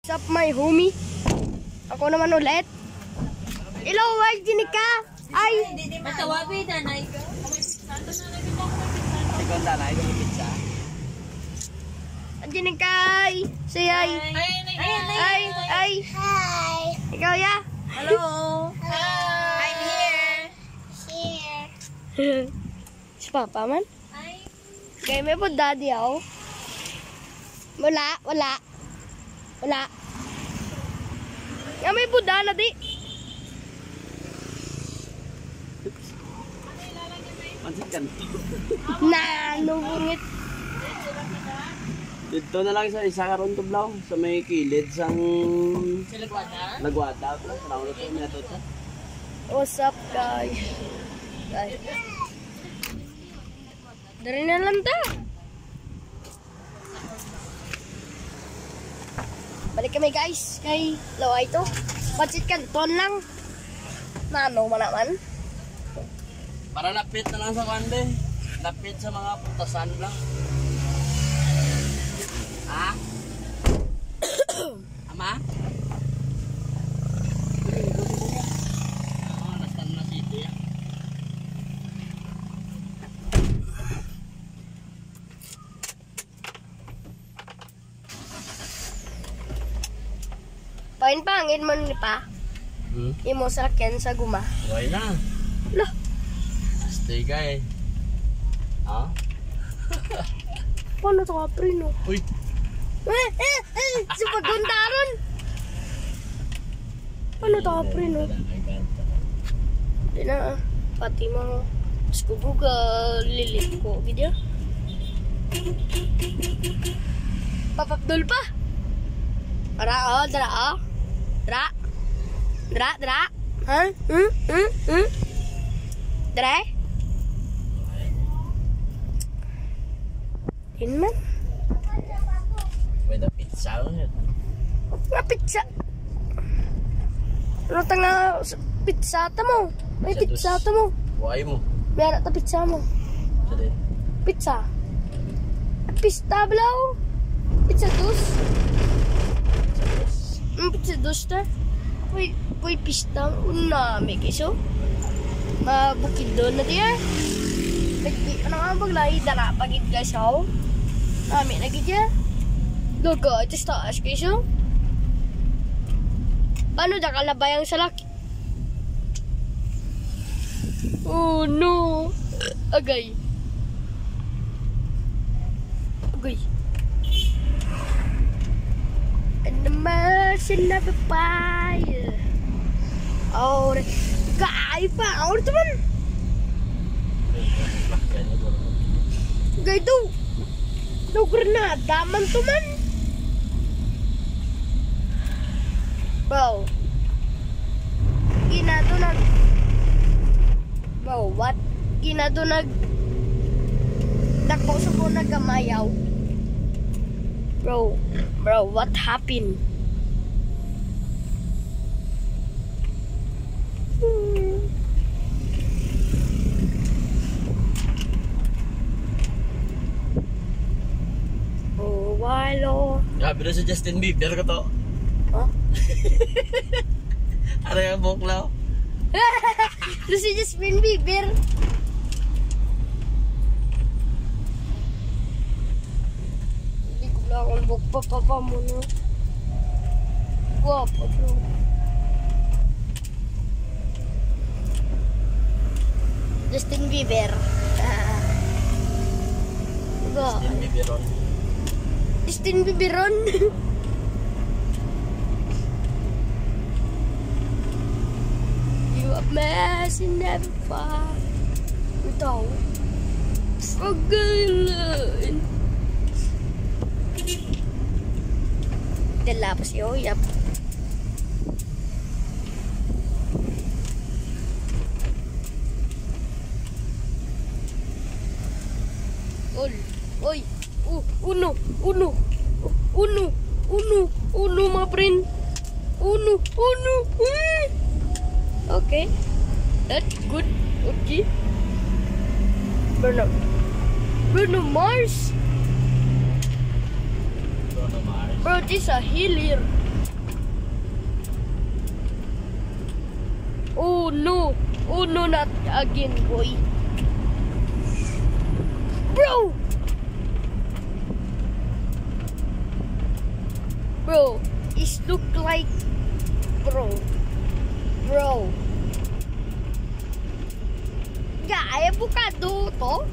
What's up my homie? Ako naman ulit. Hello, ay ginika. Ay, matawabi na nay. Ikaw na lang, ikaw pizza. Ginikay. Say hi. Ay. Hi. Ikaw ya? Hello. Hi. I'm here. Si Papa man? Hi. Kaya may po daddy ako. Wala. Nga may buda na di. Mansit ka na. Nubungit. Dito na lang sa isa karon to blaw sa may kilid sang Sa Lagwata? Lagwata ko. Sarang na to minatot sa. What's up guys? Dari na lang ta. Balik kami guys kay Laway to. Patsit kanton lang. Nano man naman. Para lapit na lang sa kande. Lapit sa mga putasan lang. Ha? Ama? Nastan na sito ya. Pain-pangin man ni pa. Imo sa ken sa guma. Why na? Lah, Stay guy. Ha? paano to kapre no? Uy. Si paguntaron. Paano to kapre no? Di na, pati mo. Skubuga lilit ko, gitu. Papapdol pa. Dra. Ha? Dra? Din man. May na pizza ulit. Nga pizza. Ano tanga pizza ta mo? May pizza ta mo. Why mo? May anak ta pizza mo. Sa din. Pizza. Pista blaw. Pizza dos. Pizza dos ta. Uy, pista. Una, may kiso. Bukid doon na diya. Ano nga maglahi dara pagid guys ako. Nami na gidya. Logo, ito sa taas kiso. Paano da kalabayang sa laki? Oh no. Agay. And the mercy never fire. Oh, gay pa. Ano teman? Gay tu. No granada man teman. Bro. Ginato nag. Bro, what? Ginato nag. Takbo sa po nagkamayaw. Bro, what happened? Oh, walo. Grabe na si Justin Bieber ka to. Huh? Ano yung buklaw? Lu si Justin Bieber. Hindi ko lang akong bukpa mo na. Guwapo bro. Justin Bieber. Justin Bieberon. Justin Bieberon. You a mess in never far. Ito. Pagalan. Dala pa si Oyap. Oy. Uno, mga friend. Uno. Okay. That's good. Okay. Bruno Mars. Bruno Mars. Bro, this is a hill here. Oh no! Oh no, not again, boy. Bro! Bro, it look like... Bro. Yeah, avocado to.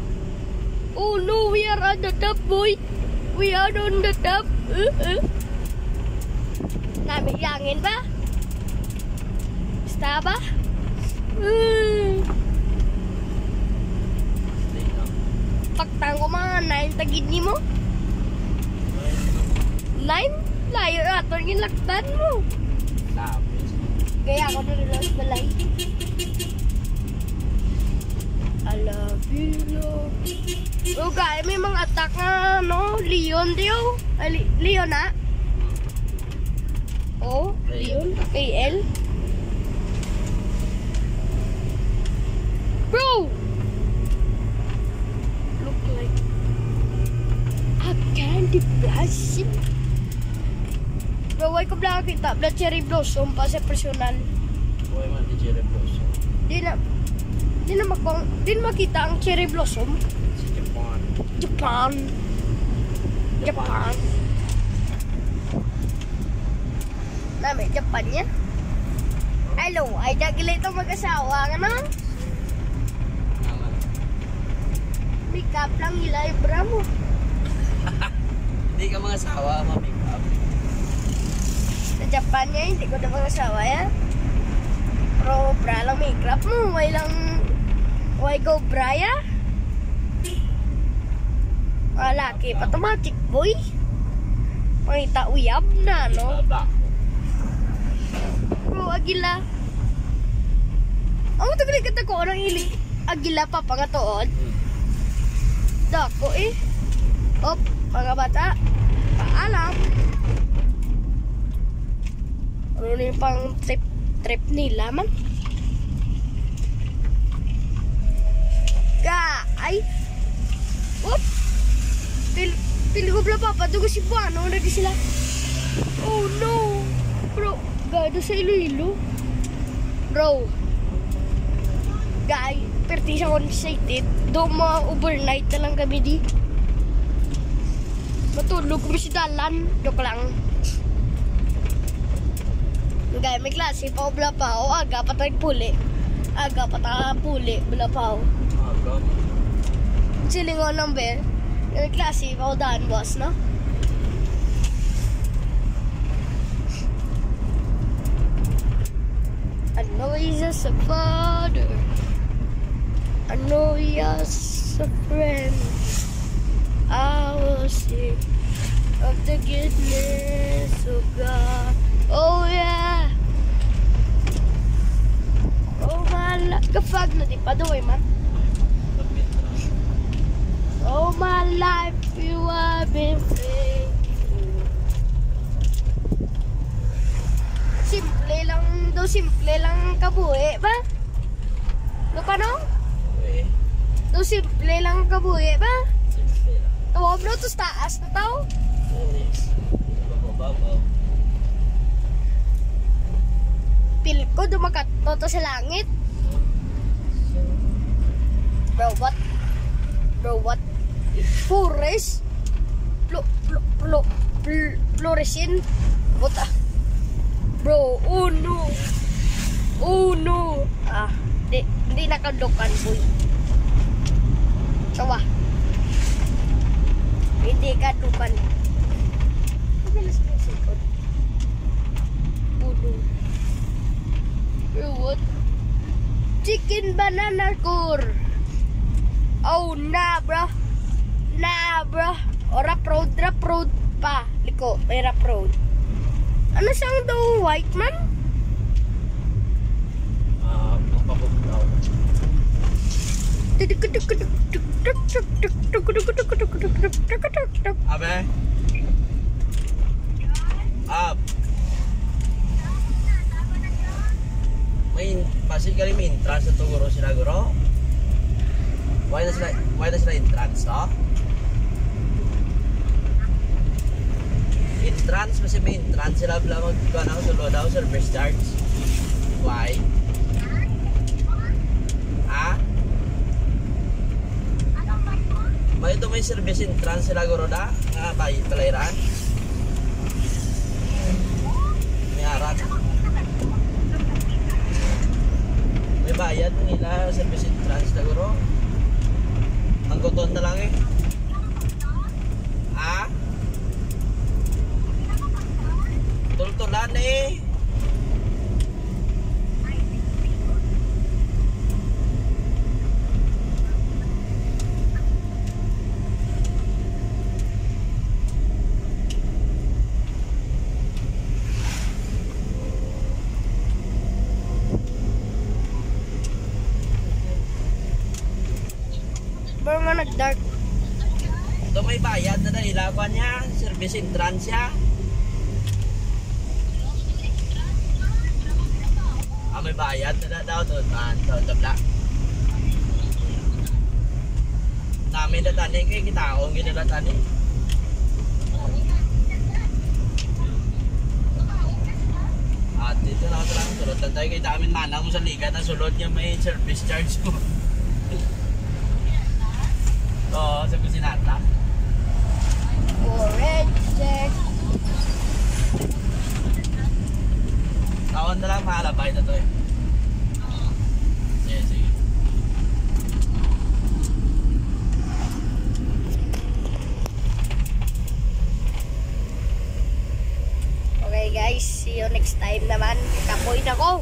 Oh no, we are on the top, boy. We are on the top. Namiyangin ba? Basta ba? Pagtang ko mga 9 tagid ni mo. 9? Layo ato yung laktan mo. Lapis. Kaya ako na sa balay. I love you, love. Oh, guys, may mga attack na, no? Leon, diyo. Leon, na? Oh, Leon. KL. Bro! Look like a candy blossom. Bro, why ko blang kita? Blood cherry blossom pa sa personal. Uy man, di cherry blossom. Di na makita ang cherry blossom. Sa Japan. Japan. Nami, Japan niya. Hello, ay dagili itong mag-asawa ka na. Naman. Make up lang nila, ibra mo. Hindi ka mga sawa, ma-make up. Sa Japan niya, hindi ko na mag-asawa ya. Pero bra lang make up mo, why go bra ya? Mga laki, automatic boy. Pangita uyab na, no? Bla. Bro, agila. Ang tagali kata ko, orang ili. Agila pa pangatoon. Dako eh. Op, mga bata. Paalam. Ano na yung pang trip nila man? Ay. Op. Pili ko pala papadugo si Buano. Ano di sila? Oh no. Bro, gado sa Iloilo. Bro. Guy, perti siya excited. Doon ma-overnight na lang kami di. Matulog kami si Dalan. Joke lang. Guy, may klase pa o bla pa o aga pa tayong puli. Aga pa tayong puli, bla pa o. Aga. Silingon ng bear. May klase pa o daan, boss, no? I know he's just a father. I know he has a friend. I will sing of the goodness of God. Oh yeah. Oh my, kapag na di pa doy man. Oh my life, you have been faithful. Simple lang kabuhi ba? No pa no? Eh, Do simple lang kabuhi ba? simple lang. Tawag no, tos taas na tao. Babaw. Pil ko, dumakato to sa langit. Bro, what? Forest? Fluorescent? What ah? Bro, oh no. Ah, hindi nakadukan, boy. Sawa. Hindi kadukan. Mabilis na yung sikot. Oh no. Bro, what? Chicken banana core. Oh, nah, bro. Ora proud pa. Liko, may proud. Ano siyang daw, white man? Ang pabuglaw. Abe? Up. Basically, may entrance na tuguro sila, guro. Why na sila entrance, no? Entrance, kasi may entrance sila pala magkuhan ako sa load ako, service charge. Why? Ha? May ito may service entrance sila goroda nga bayad palairan. May arat. May bayad nila service entrance na guro. Ang guton na lang eh. Ha? Tultulan eh. Parang nga nag-dark. Ito may bayad na ilakuan niya. Service entrance siya. May bayad na daw doon. Tabla. Namin na tani kayo kitaong gina na tani. At dito na ako lang. Sulod lang tayo kayo namin manang mo sa liga. Na sulod niya may service charge mo. Oo, sa kusinata. Orange check. Taon na lang mahalabay na to eh. Sige, sige. Okay guys, see you next time naman. Kapoy na ko.